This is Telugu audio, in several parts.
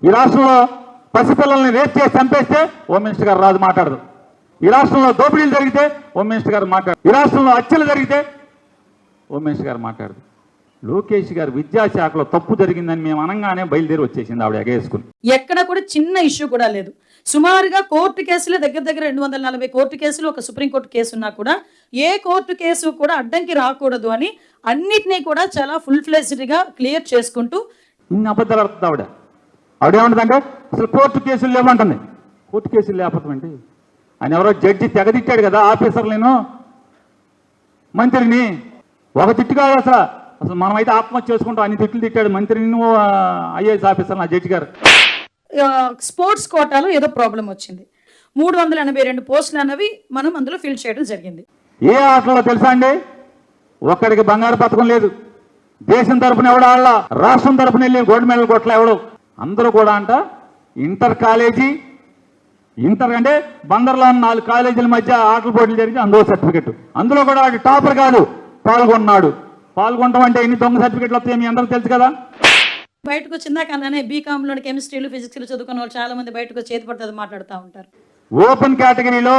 ఈ రాష్ట్రంలో పసిపిల్లల్ని రేప్ చేసి చంపేస్తే హోమ్ మినిస్టర్ గారు రాజు మాట్లాడదు. ఈ రాష్ట్రంలో దోపిడీలు జరిగితే హోమ్ మినిస్టర్ గారు మాట్లాడదు. ఈ రాష్ట్రంలో హత్యలు జరిగితే హోమ్ మినిస్టర్ గారు మాట్లాడదు. లోకేష్ గారు విద్యాశాఖలో తప్పు జరిగిందని మేము అనగానే బయలుదేరి వచ్చేసింది ఆవిడ ఎగేసుకుని. ఎక్కడ కూడా చిన్న ఇష్యూ కూడా లేదు. సుమారుగా కోర్టు కేసులు దగ్గర 240 కోర్టు కేసులు, ఒక సుప్రీంకోర్టు కేసు ఉన్నా కూడా ఏ కోర్టు కేసు కూడా అడ్డంకి రాకూడదు అని అన్నిటినీ కూడా చాలా ఫుల్ ఫ్లెజ్డ్గా క్లియర్ చేసుకుంటూ ఇన్ని అబద్ధాలు ఆడుతుంది ఆవిడ. ఆవిడేమంటుందంటే అసలు కోర్టు కేసులు లేవంటుంది. కోర్టు కేసులు లేకపోతామండి. ఆయన ఎవరో జడ్జి తెగదిట్టాడు కదా ఆఫీసర్లను, మంత్రిని. ఒక తిట్టు కాదు అసలు. అసలు మనమైతే ఆత్మహత్య చేసుకుంటాం, అన్ని తిట్లు తిట్టాడు మంత్రిని, ఐఏఎస్ ఆఫీసర్ నా జడ్జి గారు. స్పోర్ట్స్ కోటాలో ఏదో ప్రాబ్లం వచ్చింది. 382 పోస్టులు అన్నవి మనం అందులో ఫిల్ చేయడం జరిగింది. ఏ ఆటలో తెలుసా అండి, ఒక్కడికి బంగారు పథకం లేదు. దేశం తరపున ఎవడు ఆడలా, రాష్ట్రం తరపున వెళ్ళి గోల్డ్ మెడల్ కొట్టలే ఎవడు. అందరూ కూడా అంట ఇంటర్ అంటే బందర్లో ఉన్న 4 కాలేజీల మధ్య ఆటల పోటీలు జరిగి అందులో సర్టిఫికెట్. అందులో కూడా వాడు టాపర్ కాదు, పాల్గొనడం అంటే ఎన్ని దొంగ సర్టిఫికెట్లు వస్తాయి మీ అందరికీ తెలుసు కదా. బయటకు వచ్చిందాక అనే బీకామ్లో కెమిస్ట్రీలు ఫిజిక్స్లు చదువుకున్న వాళ్ళు చాలా మంది బయటకు చేతి పడుతుంది మాట్లాడుతూ ఉంటారు. ఓపెన్ కేటగిరీలో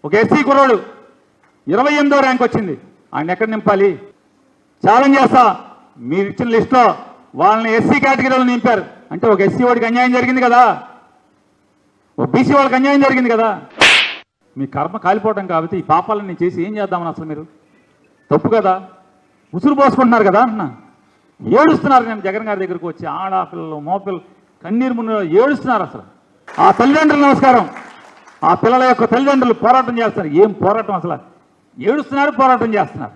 ఒక ఎస్సీ కుర్రోడు 28వ ర్యాంక్ వచ్చింది. ఆయన ఎక్కడ నింపాలి? ఛాలెంజ్ చేస్తా, మీరు ఇచ్చిన లిస్టులో వాళ్ళని ఎస్సీ కేటగిరీలో నింపారు అంటే ఒక ఎస్సీ వాడికి అన్యాయం జరిగింది కదా, ఒక బీసీ వాళ్ళకి అన్యాయం జరిగింది కదా. మీ కర్మ కాలిపోవటం కాబట్టి ఈ పాపాలని చేసి ఏం చేద్దామని అసలు మీరు తప్పు కదా, ఉసురు పోసుకుంటున్నారు కదా అంటున్నా. ఏడుస్తున్నారు. నేను జగన్ గారి దగ్గరకు వచ్చి ఆడపిల్లలు మోపిల్లలు కన్నీరు మున్నీరు ఏడుస్తున్నారు. అసలు ఆ తల్లిదండ్రులు నమస్కారం, ఆ పిల్లల యొక్క తల్లిదండ్రులు పోరాటం చేస్తారు. ఏం పోరాటం అసలు, ఏడుస్తున్నారు, పోరాటం చేస్తున్నారు.